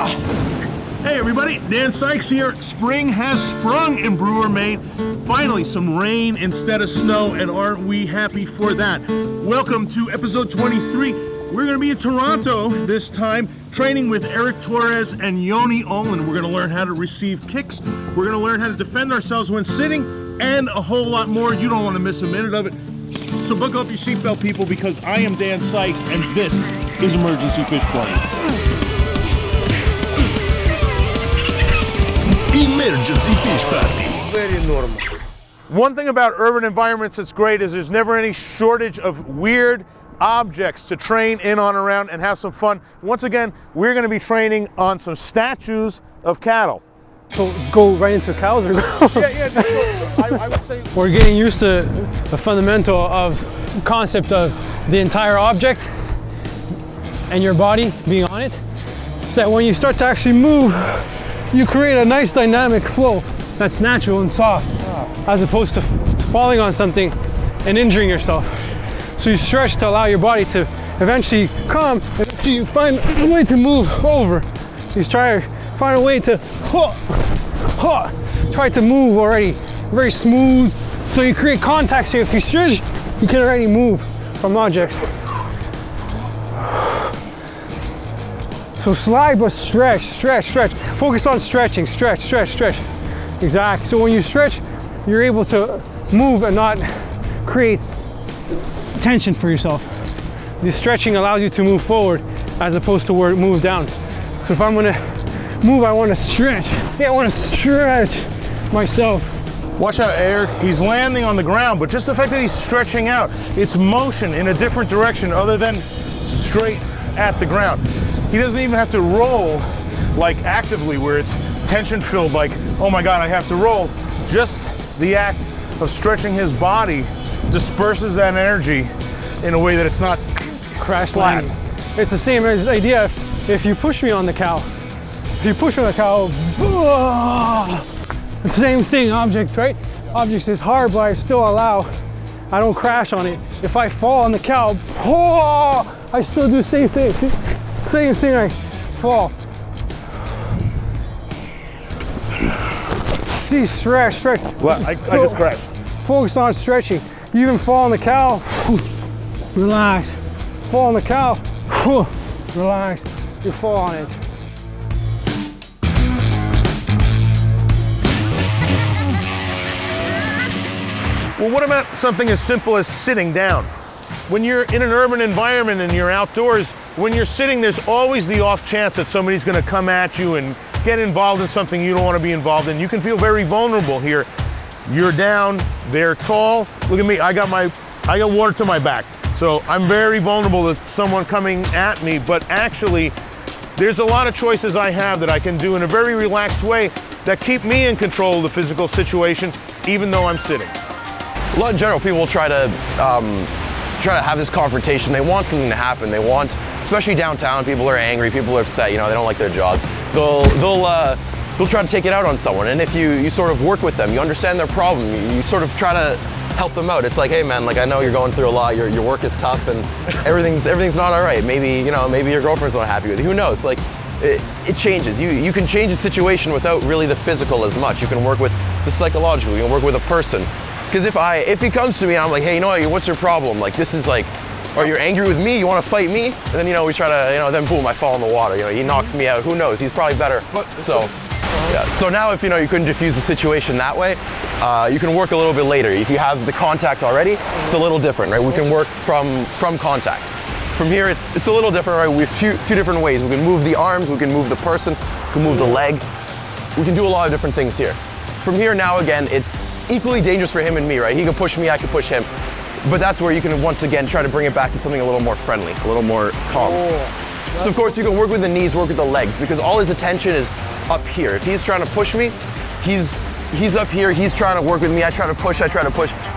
Hey everybody, Dan Sykes here. Spring has sprung in Brewer, Maine. Finally, some rain instead of snow, and aren't we happy for that? Welcome to episode 23. We're going to be in Toronto this time, training with Eric Torres and Yoni Olin. We're going to learn how to receive kicks. We're going to learn how to defend ourselves when sitting, and a whole lot more. You don't want to miss a minute of it. So buckle up your seatbelt, people, because I am Dan Sykes, and this is Emergency Fish Party. Emergency Fish Party. Very normal. One thing about urban environments that's great is there's never any shortage of weird objects to train in, on, around, and have some fun. Once again, we're going to be training on some statues of cattle. So go right into cows or go? I would say We're getting used to the fundamental of concept of the entire object and your body being on it, so that when you start to actually move, you create a nice dynamic flow that's natural and soft, as opposed to falling on something and injuring yourself. So you stretch to allow your body to eventually calm, and until you find a way to move over. You try to find a way to try to move already very smooth, so you create contact. So if you stretch, you can already move from objects. So slide, but stretch, stretch, stretch. Focus on stretching, stretch, stretch, stretch. Exactly. So when you stretch, you're able to move and not create tension for yourself. The stretching allows you to move forward as opposed to where it move down. So if I'm gonna move, I wanna stretch. Yeah, I wanna stretch myself. watch out, Eric. He's landing on the ground, but just the fact that he's stretching out, it's motion in a different direction other than straight at the ground. He doesn't even have to roll like actively where it's tension filled, like, oh my God, I have to roll. Just the act of stretching his body disperses that energy in a way that it's not Crash flat. landing. It's the same as the idea if you push me on the cow. If you push me on the cow, same thing, objects, right? Objects is hard, but I still allow, I don't crash on it. If I fall on the cow, I still do the same thing. Same thing, I fall. See, stretch, stretch. Well, I just crashed. Focus on stretching. You even fall on the cow, relax. Fall on the cow, relax. You fall on it. Well, what about something as simple as sitting down? When you're in an urban environment and you're outdoors, when you're sitting, there's always the off chance that somebody's gonna come at you and get involved in something you don't wanna be involved in. You can feel very vulnerable here. You're down, they're tall. Look at me, I got water to my back. So I'm very vulnerable to someone coming at me, but actually, there's a lot of choices I have that I can do in a very relaxed way that keep me in control of the physical situation, even though I'm sitting. A lot in general, people will try to have this confrontation. They want something to happen. They want, especially downtown, people are angry, people are upset, you know, they don't like their jobs. They'll try to take it out on someone. And if you sort of work with them, you understand their problem, you sort of try to help them out. It's like, hey man, like I know you're going through a lot, your work is tough and everything's not all right. Maybe your girlfriend's not happy with you, who knows? Like, it changes. You can change the situation without really the physical as much. You can work with the psychological, you can work with a person. Because if he comes to me and I'm like, hey, you know what, what's your problem? Like, this is like, are you angry with me? You want to fight me? And then, we try to, then boom, I fall in the water. He knocks me out. Who knows? He's probably better. So now if, you couldn't diffuse the situation that way, you can work a little bit later. If you have the contact already, it's a little different, right? We can work from contact. From here, it's a little different, right? We have a few different ways. We can move the arms, we can move the person, we can move the leg. We can do a lot of different things here. From here now, again, it's equally dangerous for him and me, right? He can push me, I can push him. But that's where you can, once again, try to bring it back to something a little more friendly, a little more calm. So of course, you can work with the knees, work with the legs, because all his attention is up here. If he's trying to push me, he's up here, he's trying to work with me, I try to push,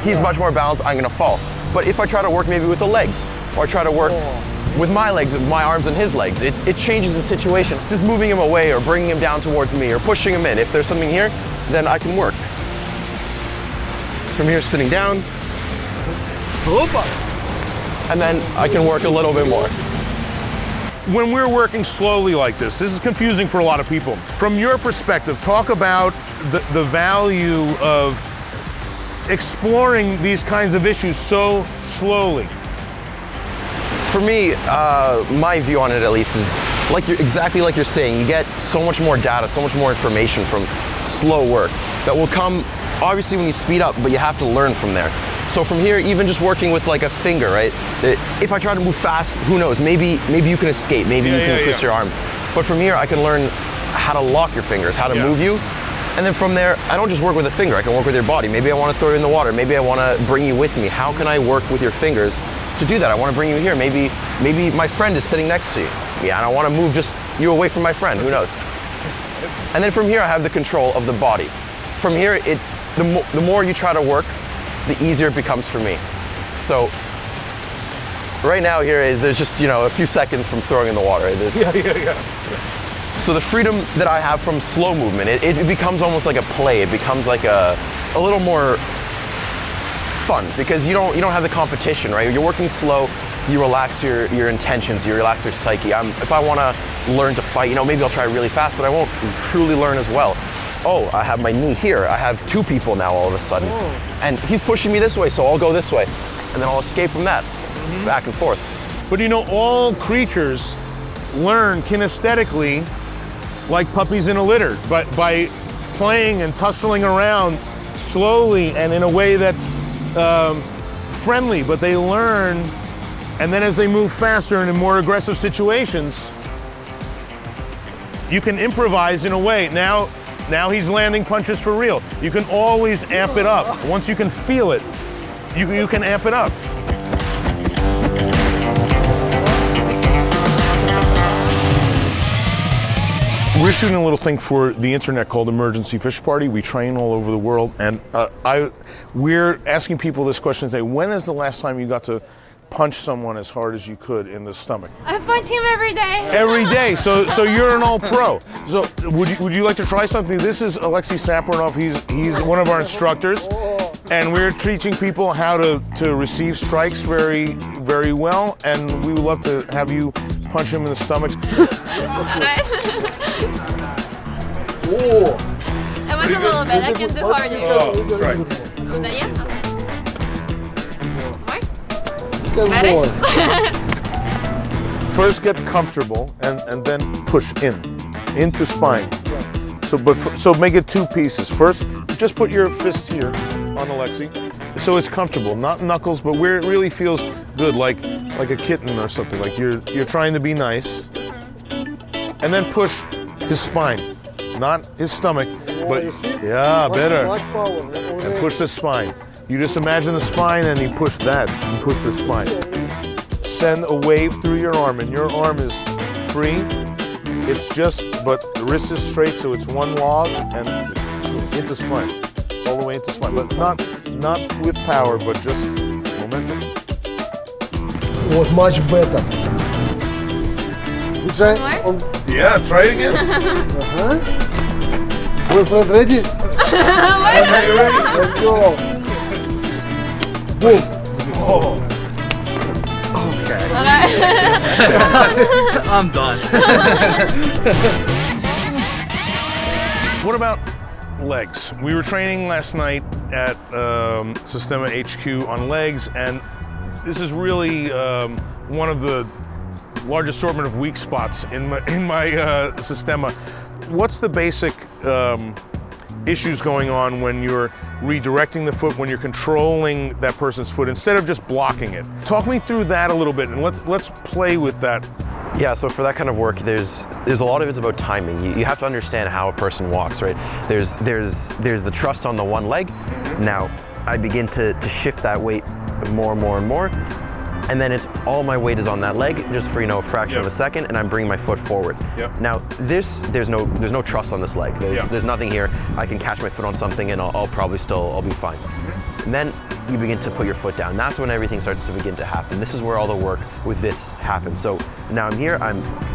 he's much more balanced, I'm gonna fall. But if I try to work maybe with the legs, or I try to work with my legs, my arms and his legs, it changes the situation. Just moving him away or bringing him down towards me or pushing him in. If there's something here, then I can work. From here, sitting down. And then I can work a little bit more. when we're working slowly like this is confusing for a lot of people. From your perspective, talk about the value of exploring these kinds of issues so slowly. For me, my view on it at least is exactly like you're saying, you get so much more data, so much more information from slow work that will come obviously when you speed up, but you have to learn from there. So from here, even just working with like a finger, right? If I try to move fast, who knows? Maybe you can escape, maybe you can twist your arm. But from here, I can learn how to lock your fingers, how to move you. And then from there, I don't just work with a finger, I can work with your body. Maybe I want to throw you in the water, maybe I want to bring you with me. How can I work with your fingers to do that? I want to bring you here. Maybe my friend is sitting next to you. Yeah, and I want to move just you away from my friend, who knows? And then from here, I have the control of the body. From here, the more you try to work, the easier it becomes for me. So right now there's just, a few seconds from throwing in the water. So the freedom that I have from slow movement, it becomes almost like a play. It becomes like a little more fun because you don't have the competition, right? You're working slow, you relax your intentions, you relax your psyche. If I want to learn to fight, maybe I'll try really fast, but I won't truly learn as well. Oh, I have my knee here. I have two people now all of a sudden. And he's pushing me this way, so I'll go this way. And then I'll escape from that, back and forth. But all creatures learn kinesthetically like puppies in a litter, but by playing and tussling around slowly and in a way that's friendly, but they learn, and then as they move faster and in more aggressive situations, you can improvise in a way. Now he's landing punches for real. You can always amp it up. Once you can feel it, you can amp it up. We're shooting a little thing for the internet called Emergency Fish Party. We train all over the world, and we're asking people this question today. When is the last time you got to punch someone as hard as you could in the stomach? I punch him every day. Every day. So you're an all-pro. So would you like to try something? This is Alexei Sapurinov. He's one of our instructors, and we're teaching people how to receive strikes very, very well. And we would love to have you punch him in the stomach. It was a little bit. I can do harder. Oh, that's right. Was that yeah? More? First, get comfortable, and then push into spine. So make it two pieces. First, just put your fist here on Alexei, so it's comfortable, not knuckles, but where it really feels good, like a kitten or something. Like you're trying to be nice, and then push his spine, not his stomach, but better. And push the spine. You just imagine the spine, and you push that, and push the spine. Send a wave through your arm, and your arm is free. It's but the wrist is straight, so it's one log, and into spine, all the way into spine. But not with power, but just momentum. Was much better. You try? Yeah, try it again. Boyfriend ready? Let's go. Boom. Oh. Okay. I'm done. What about legs? We were training last night at Systema HQ on legs, and this is really one of the large assortment of weak spots in my Systema. What's the basic issues going on when you're redirecting the foot, when you're controlling that person's foot instead of just blocking it? Talk me through that a little bit, and let's play with that. Yeah, so for that kind of work, there's a lot of it's about timing. You have to understand how a person walks, right? There's the trust on the one leg. Now, I begin to shift that weight more and more and more, and then it's all my weight is on that leg, just for a fraction of a second, and I'm bringing my foot forward. Now, there's no trust on this leg. There's nothing here. I can catch my foot on something, and I'll be fine. And then you begin to put your foot down. That's when everything starts to begin to happen. This is where all the work with this happens. So now I'm here.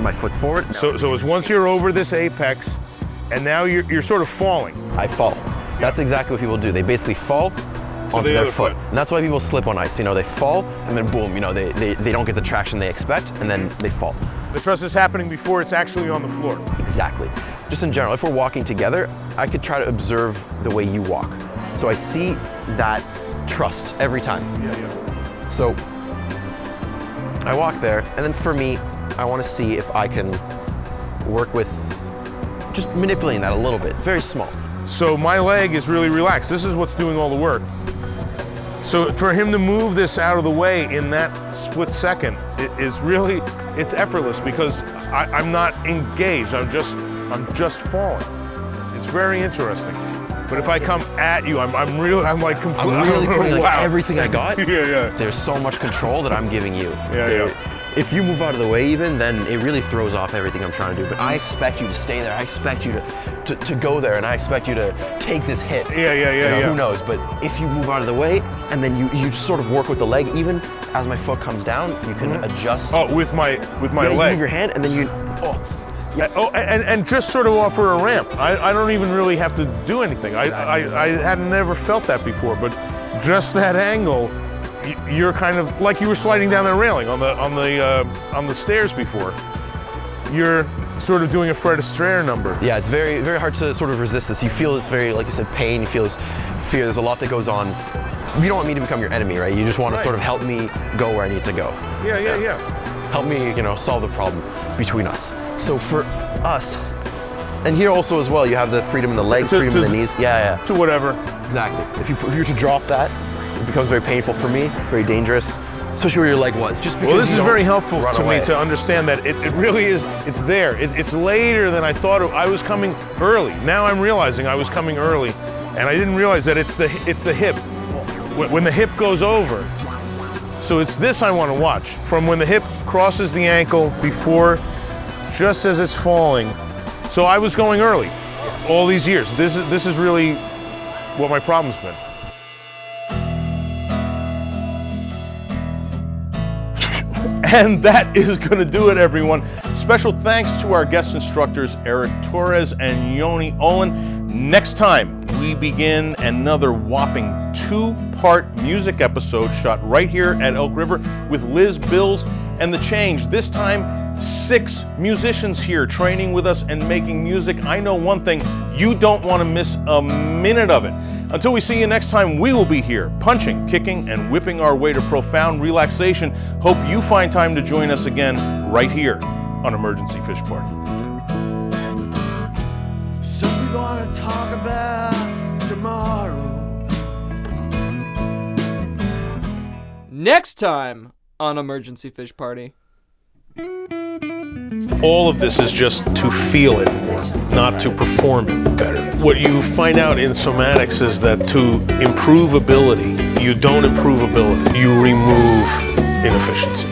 My foot's forward. So it's once you're over this apex, and now you're sort of falling. I fall. That's exactly what people do. They basically fall, onto the their other foot. foot. And that's why people slip on ice. You know, they fall and then boom, you know, they don't get the traction they expect and then they fall. The trust is happening before it's actually on the floor. Exactly. Just in general, if we're walking together, I could try to observe the way you walk. So I see that trust every time. Yeah. So I walk there, and then for me, I want to see if I can work with just manipulating that a little bit, very small. So my leg is really relaxed. This is what's doing all the work. So for him to move this out of the way in that split second is really, it's effortless because I'm not engaged. I'm just falling. It's very interesting. But if I come at you, I'm like completely. I'm really putting like, wow. everything I got. Yeah. There's so much control that I'm giving you. Yeah. If you move out of the way even, then it really throws off everything I'm trying to do. But I expect you to stay there. I expect you to go there, and I expect you to take this hit. Yeah. Who knows? But if you move out of the way, and then you just sort of work with the leg, even as my foot comes down, you can adjust. Oh, with my You leg. move your hand, and then you. And just sort of offer a ramp. I don't even really have to do anything. I had never felt that before, but just that angle, you're kind of like you were sliding down that railing on the stairs before. You're sort of doing a Fred Astaire number. Yeah, it's very, very hard to sort of resist this. You feel this very, like you said, pain. You feel this fear. There's a lot that goes on. You don't want me to become your enemy, right? You just want to sort of help me go where I need to go. Yeah. Help me, solve the problem between us. So for us, and here also as well, you have the freedom in the legs, freedom in the knees. Yeah. To whatever. Exactly. If you were to drop that, it becomes very painful for me, very dangerous, especially where your leg was. Just because Well, this you is don't very helpful run to away. me to understand that it really is, it's there. It's later than I thought. I was coming early. Now I'm realizing I was coming early, and I didn't realize that it's the hip. When the hip goes over. So it's this I want to watch. From when the hip crosses the ankle before, just as it's falling. So I was going early all these years. This is really what my problem's been. And that is going to do it, everyone. Special thanks to our guest instructors, Eric Torres and Yoni Olin. Next time, we begin another whopping 2-part music episode shot right here at Elk River with Liz Bills and The Change. This time, 6 musicians here training with us and making music. I know one thing, you don't want to miss a minute of it. Until we see you next time, we will be here, punching, kicking, and whipping our way to profound relaxation. Hope you find time to join us again right here on Emergency Fish Party. So we're gonna talk about tomorrow. Next time on Emergency Fish Party. All of this is just to feel it more, not to perform it better. What you find out in somatics is that to improve ability, you don't improve ability, you remove inefficiency.